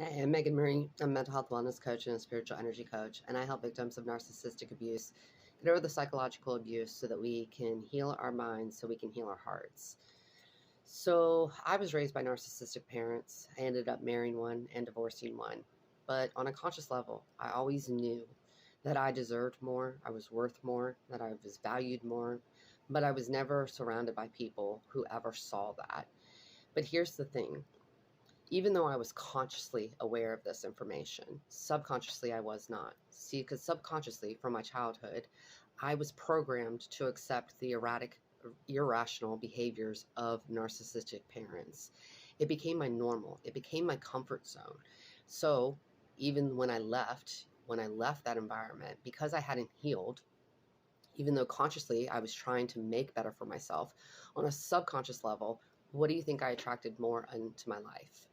Hey, I'm Megan Murray. I'm a mental health wellness coach and a spiritual energy coach, and I help victims of narcissistic abuse get over the psychological abuse so that we can heal our minds, so we can heal our hearts. So, I was raised by narcissistic parents. I ended up marrying one and divorcing one. But on a conscious level, I always knew that I deserved more, I was worth more, that I was valued more, but I was never surrounded by people who ever saw that. But here's the thing, even though I was consciously aware of this information, subconsciously I was not. See, because subconsciously from my childhood, I was programmed to accept the irrational behaviors of narcissistic parents. It became my normal, it became my comfort zone. So even when I left that environment, because I hadn't healed, even though consciously I was trying to make better for myself, on a subconscious level, what do you think I attracted more into my life?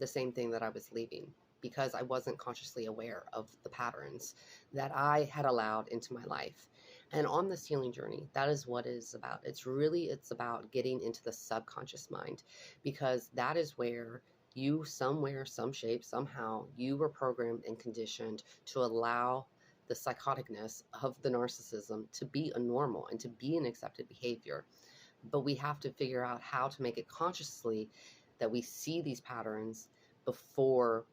The same thing that I was leaving, because I wasn't consciously aware of the patterns that I had allowed into my life. And on this healing journey, that is what it is about. It's about getting into the subconscious mind, because that is where you, somewhere, some shape, somehow, you were programmed and conditioned to allow the psychoticness of the narcissism to be a normal and to be an accepted behavior. But we have to figure out how to make it consciously that we see these patterns before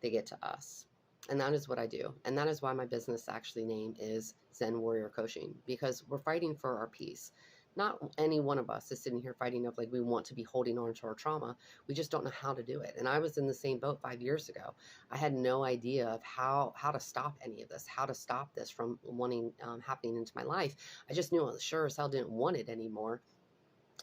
they get to us. And that is what I do. And that is why my business actually name is Zen Warrior Coaching, because we're fighting for our peace. Not any one of us is sitting here fighting up like we want to be holding on to our trauma. We just don't know how to do it. And I was in the same boat 5 years ago. I had no idea of how to stop any of this, how to stop this from wanting happening into my life. I just knew I sure as hell didn't want it anymore,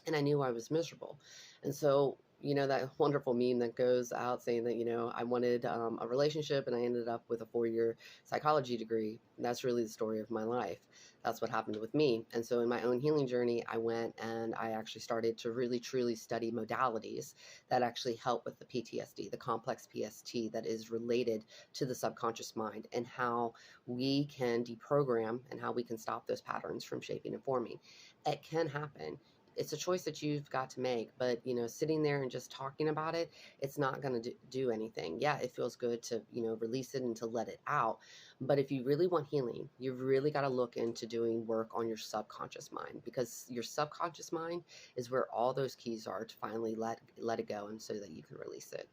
and I knew I was miserable. And so, that wonderful meme that goes out saying that, I wanted a relationship and I ended up with a 4-year psychology degree. That's really the story of my life. That's what happened with me. And so in my own healing journey, I went and I actually started to really, truly study modalities that actually help with the PTSD, the complex PST that is related to the subconscious mind, and how we can deprogram and how we can stop those patterns from shaping and forming. It can happen. It's a choice that you've got to make, but sitting there and just talking about it, it's not going to do anything. Yeah, it feels good to release it and to let it out, but if you really want healing, you've really got to look into doing work on your subconscious mind, because your subconscious mind is where all those keys are to finally let it go, and so that you can release it.